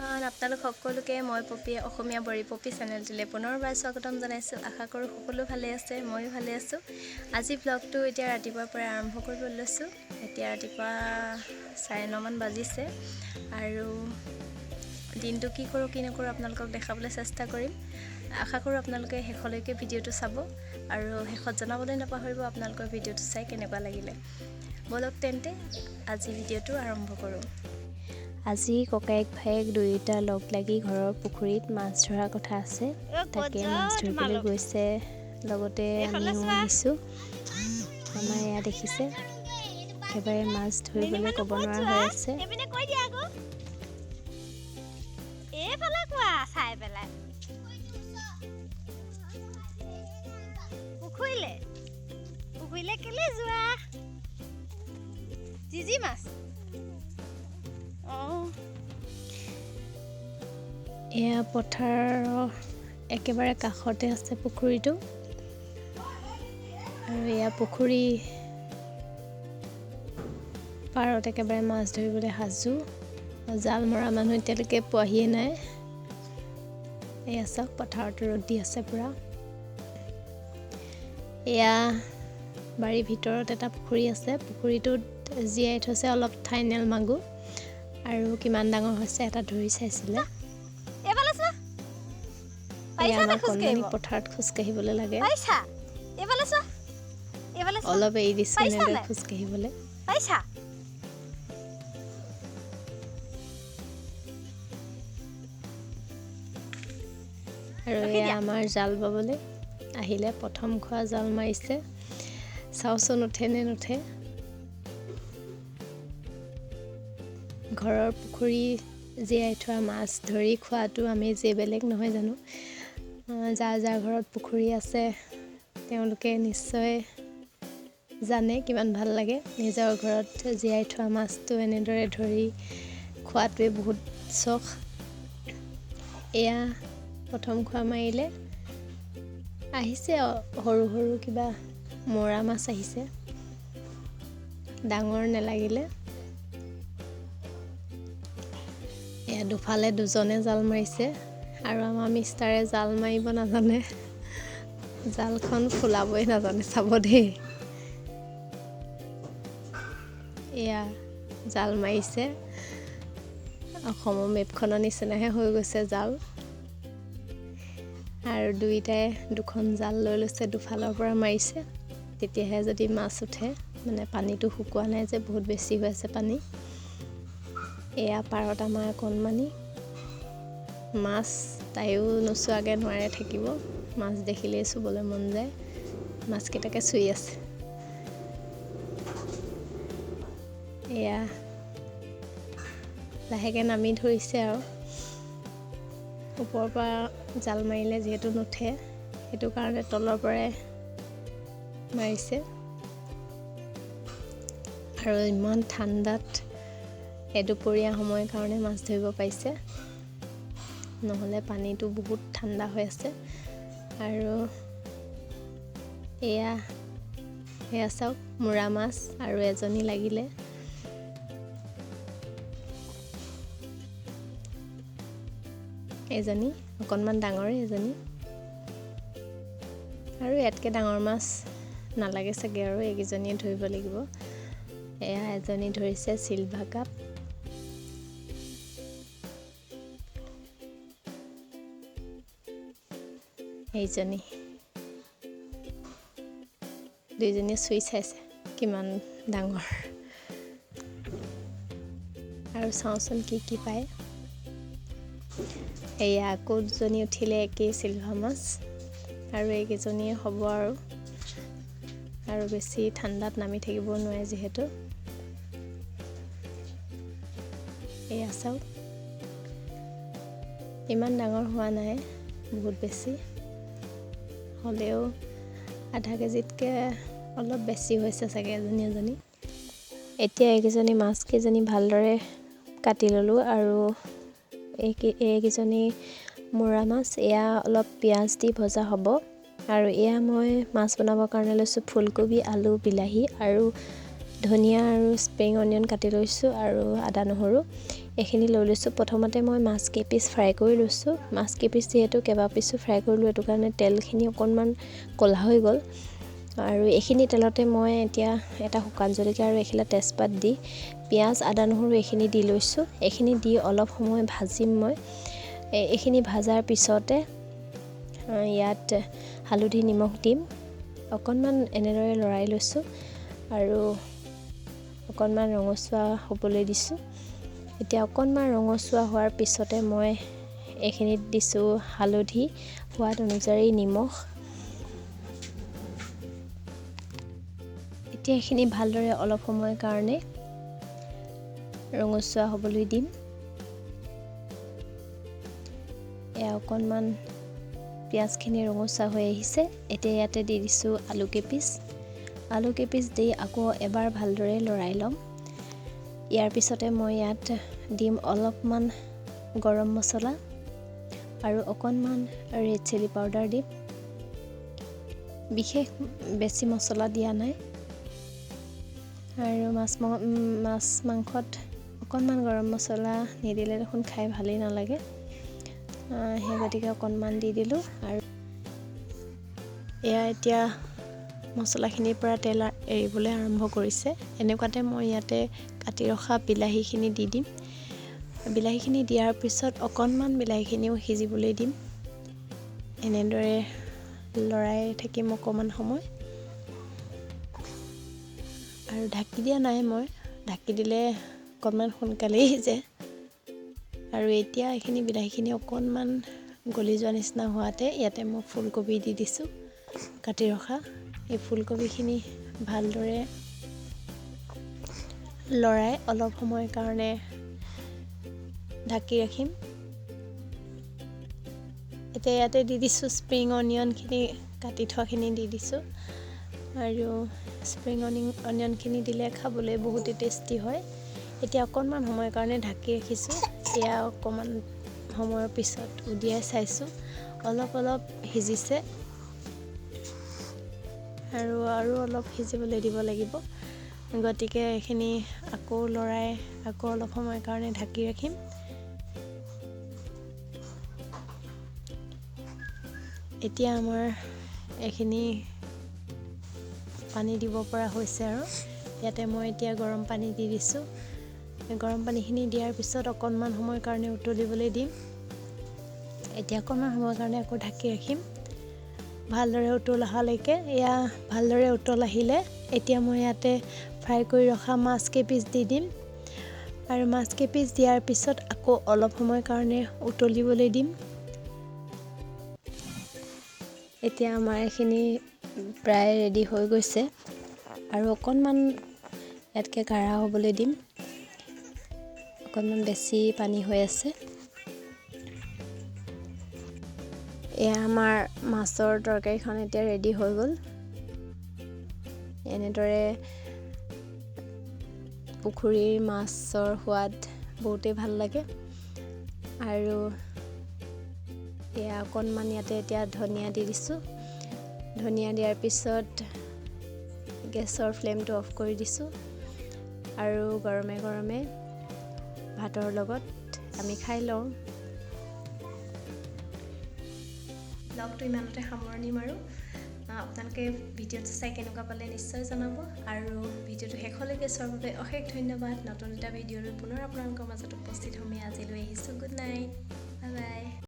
Everyone আপোনালোক সকলোকে মই পপি অসমীয়া বৰি পপি চেনেলটোলৈ পুনৰবাৰ স্বাগতম জনাইছোঁ। আশা কৰোঁ সকলো ভালে আছে, ময়ো ভালে আছোঁ। আজি ব্লগটো এতিয়া ৰাতিপুৱাৰ পৰা আৰম্ভ কৰিব লৈছোঁ। এতিয়া ৰাতিপুৱা 9:30মান বাজিছে আৰু দিনটো কি কৰোঁ কি নকৰোঁ আপোনালোকক দেখাবলৈ চেষ্টা কৰিম। আশা কৰোঁ আপোনালোকে শেষলৈকে ভিডিঅ'টো চাব আৰু শেষত জনাবলৈ নাপাহৰিব আপোনালোকৰ ভিডিঅ'টো চাই কেনেকুৱা লাগিলে। বলক তেন্তে আজি ভিডিঅ'টো আৰম্ভ কৰোঁ। আজি ককায়েক ভায়েক দুয়োটা লগ লাগি ঘৰৰ পুখুৰীত মাছ ধৰাৰ কথা আছে। তাকে মাছ ধৰিবলৈ গৈছে, লগতে আমিও আহিছোঁ। আমাৰ এয়া দেখিছে একেবাৰে মাছ ধৰিবলৈ ক'ব নোৱাৰা হৈ আছে। পুখুৰীলে কেলে যোৱা? জিজি মাছ এয়া পথাৰৰ একেবাৰে কাষতে আছে পুখুৰীটো, আৰু এয়া পুখুৰী পাৰত একেবাৰে মাছ ধৰিবলৈ সাজু। জাল মৰা মানুহ এতিয়ালৈকে পোৱাহিয়ে নাই। এয়া চাওক পথাৰত ৰ'দ দি আছে পুৰা। এয়া বাৰীৰ ভিতৰত এটা পুখুৰী আছে। পুখুৰীটোত জীয়াই থৈছে অলপ থাইনেল মাগুৰ, আৰু কিমান ডাঙৰ হৈছে এটা ধৰি চাইছিলে। আমাৰ কণমানি পথাৰত খোজকাঢ়িবলৈ লাগে, অলপ এৰি দিছোঁ এনেদৰে খোজকাঢ়িবলৈ। আৰু এয়া আমাৰ জাল বাবলৈ আহিলে, প্ৰথম খোৱা জাল মাৰিছে। চাওঁচোন উঠে নে নুঠে। ঘৰৰ পুখুৰী জীয়াই থোৱা মাছ ধৰি খোৱাটো আমি যে বেলেগ নহয় জানো। যাৰ যাৰ ঘৰত পুখুৰী আছে তেওঁলোকে নিশ্চয় জানে কিমান ভাল লাগে। নিজৰ ঘৰত জীয়াই থোৱা মাছটো এনেদৰে ধৰি খোৱাটোৱে বহুত চখ। এয়া প্ৰথম খোৱা মাৰিলে, আহিছে সৰু সৰু কিবা মৰা মাছ আহিছে, ডাঙৰ নেলাগিলে। এয়া দুফালে দুজনে জাল মাৰিছে, আৰু আমাৰ মিষ্টাৰে জাল মাৰিব নাজানে, জালখন ফুলাবই নাজানে। চাব দেই, এয়া জাল মাৰিছে, অসমৰ মেপখনৰ নিচিনাহে হৈ গৈছে জাল। আৰু দুইটাই দুখন জাল লৈ লৈছে, দুফালৰ পৰা মাৰিছে, তেতিয়াহে যদি মাছ উঠে। মানে পানীটো শুকোৱা নাই যে, বহুত বেছি হৈ আছে পানী। এয়া পাৰত আমাৰ কণমানি মাছ, তাইও নোচোৱাকৈ নোৱাৰে থাকিব। মাছ দেখিলেই চুবলৈ মন যায়। মাছকেইটাকে চুই আছে। এয়া লাহেকৈ নামি ধৰিছে, আৰু ওপৰৰ পৰা জাল মাৰিলে যিহেতু নুঠে, সেইটো কাৰণে তলৰ পৰাই মাৰিছে। আৰু ইমান ঠাণ্ডাত দুপৰীয়া সময়ৰ কাৰণে মাছ ধৰিব পাৰিছে, নহ'লে পানীটো বহুত ঠাণ্ডা হৈ আছে। আৰু এয়া চাওক মূৰা মাছ, আৰু এজনী লাগিলে। এজনী অকণমান ডাঙৰে, এজনী আৰু ইয়াতকৈ ডাঙৰ মাছ নালাগে চাগে, আৰু এইকেইজনীয়ে ধৰিব লাগিব। এয়া এজনী ধৰিছে চিলভাৰ কাপ। এইজনী, দুইজনীয়ে চুই চাইছে কিমান ডাঙৰ। আৰু চাওঁচোন কি কি পায়। এয়া আকৌ দুজনী উঠিলে, একেই চিলভাৰ মাছ, আৰু এইকেইজনীয়ে হ'ব। আৰু বেছি ঠাণ্ডাত নামি থাকিব নোৱাৰে যিহেতু। এয়া চাওক, ইমান ডাঙৰ হোৱা নাই, বহুত বেছি হ'লেও আধা কেজিতকৈ অলপ বেছি হৈছে চাগে এজনী এজনী। এতিয়া এইকেইজনী মাছকেইজনী ভালদৰে কাটি ল'লোঁ, আৰু এইকেইজনী মূৰা মাছ। এয়া অলপ পিঁয়াজ দি ভজা হ'ব। আৰু এয়া মই মাছ বনাবৰ কাৰণে লৈছোঁ ফুলকবি, আলু, বিলাহী আৰু ধনিয়া আৰু স্প্ৰিং অনিয়ন কাটি লৈছোঁ আৰু আদা নহৰু এইখিনি লৈ লৈছোঁ। প্ৰথমতে মই মাছ কেইপিচ ফ্ৰাই কৰি লৈছোঁ। মাছ কেইপিচ যিহেতু কেইবা পিছো ফ্ৰাই কৰিলোঁ, এইটো কাৰণে তেলখিনি অকণমান ক'লা হৈ গ'ল। আৰু এইখিনি তেলতে মই এতিয়া এটা শুকান জলকীয়া আৰু এখিলা তেজপাত দি পিঁয়াজ আদা নহৰু এইখিনি দি লৈছোঁ। এইখিনি দি অলপ সময় ভাজিম মই। এইখিনি ভাজাৰ পিছতে ইয়াত হালধি নিমখ দিম। অকণমান এনেদৰে লৰাই লৈছোঁ আৰু অকণমান ৰঙচুৱা হ'বলৈ দিছোঁ। এতিয়া অকণমান ৰঙচুৱা হোৱাৰ পিছতে মই এইখিনিত দিছোঁ হালধি, সোৱাদ অনুযায়ী নিমখ। এতিয়া এইখিনি ভালদৰে অলপ সময়ৰ কাৰণে ৰঙচুৱা হ'বলৈ দিম। এয়া অকণমান পিঁয়াজখিনি ৰঙচুৱা হৈ আহিছে। এতিয়া ইয়াতে দি দিছোঁ আলু কেইপিচ দি আকৌ এবাৰ ভালদৰে লৰাই ল'ম। ইয়াৰ পিছতে মই ইয়াত দিম অলপমান গৰম মছলা আৰু অকণমান ৰেড চিলি পাউডাৰ দিম। বিশেষ বেছি মছলা দিয়া নাই। আৰু মাছ মাংসত অকণমান গৰম মছলা নিদিলে দেখোন খাই ভালেই নালাগে। সেই গতিকে অকণমান দি দিলোঁ। আৰু এয়া এতিয়া মছলাখিনিৰ পৰা তেল এৰিবলৈ আৰম্ভ কৰিছে। এনেকুৱাতে মই ইয়াতে কাটি ৰখা বিলাহীখিনি দি দিম। বিলাহীখিনি দিয়াৰ পিছত অকণমান বিলাহীখিনিও সিজিবলৈ দিম। এনেদৰে লৰাই থাকিম অকণমান সময়। আৰু ঢাকি দিয়া নাই মই, ঢাকি দিলে অকণমান সোনকালেই সিজে। আৰু এতিয়া এইখিনি বিলাহীখিনি অকণমান গলি যোৱা নিচিনা হোৱাতে ইয়াতে মই ফুলকবি দি দিছোঁ কাটি ৰখা। এই ফুলকবিখিনি ভালদৰে লৰাই অলপ সময়ৰ কাৰণে ঢাকি ৰাখিম। এতিয়া ইয়াতে দি দিছোঁ স্প্ৰিং অনিয়নখিনি, কাটি থোৱাখিনি দি দিছোঁ। আৰু স্প্ৰিং অনিয়নখিনি দিলে খাবলৈ বহুতেই টেষ্টি হয়। এতিয়া অকণমান সময়ৰ কাৰণে ঢাকি ৰাখিছোঁ। এয়া অকণমান সময়ৰ পিছত উলিয়াই চাইছোঁ, অলপ সিজিছে আৰু অলপ সিজিবলৈ দিব লাগিব। গতিকে এইখিনি আকৌ লৰাই আকৌ অলপ সময়ৰ কাৰণে ঢাকি ৰাখিম। এতিয়া আমাৰ এইখিনি পানী দিব পৰা হৈছে আৰু ইয়াতে মই এতিয়া গৰম পানী দি দিছোঁ। গৰম পানীখিনি দিয়াৰ পিছত অকণমান সময়ৰ কাৰণে উতলিবলৈ দিম। এতিয়া অকণমান সময়ৰ কাৰণে আকৌ ঢাকি ৰাখিম ভালদৰে উতল অহালৈকে। এয়া ভালদৰে উতল আহিলে এতিয়া মই ইয়াতে ফ্ৰাই কৰি ৰখা মাছ কেইপিচ দি দিম। আৰু মাছ কেইপিচ দিয়াৰ পিছত আকৌ অলপ সময়ৰ কাৰণে উতলিবলৈ দিম। এতিয়া আমাৰ এইখিনি প্ৰায় ৰেডি হৈ গৈছে আৰু অকণমান ইয়াতকৈ কাঢ়া হ'বলৈ দিম। অকণমান বেছি পানী হৈ আছে। এয়া আমাৰ মাছৰ তৰকাৰীখন এতিয়া ৰেডি হৈ গ'ল। এনেদৰে পুখুৰীৰ মাছৰ সোৱাদ বহুতেই ভাল লাগে। আৰু এয়া অকণমান ইয়াতে এতিয়া ধনিয়া দি দিছোঁ। ধনিয়া দিয়াৰ পিছত গেছৰ ফ্লেমটো অফ কৰি দিছোঁ আৰু গৰমে গৰমে ভাতৰ লগত আমি খাই লওঁ। ব্লগটো ইমানতে সামৰণি মাৰোঁ। আপোনালোকে ভিডিঅ'টো চাই কেনেকুৱা পালে নিশ্চয় জনাব। আৰু ভিডিঅ'টো শেষলৈকে চোৱাৰ বাবে অশেষ ধন্যবাদ। নতুন এটা ভিডিঅ'লৈ পুনৰ আপোনালোকৰ মাজত উপস্থিত হ'ম। আজিলৈ আহিছোঁ। Good night.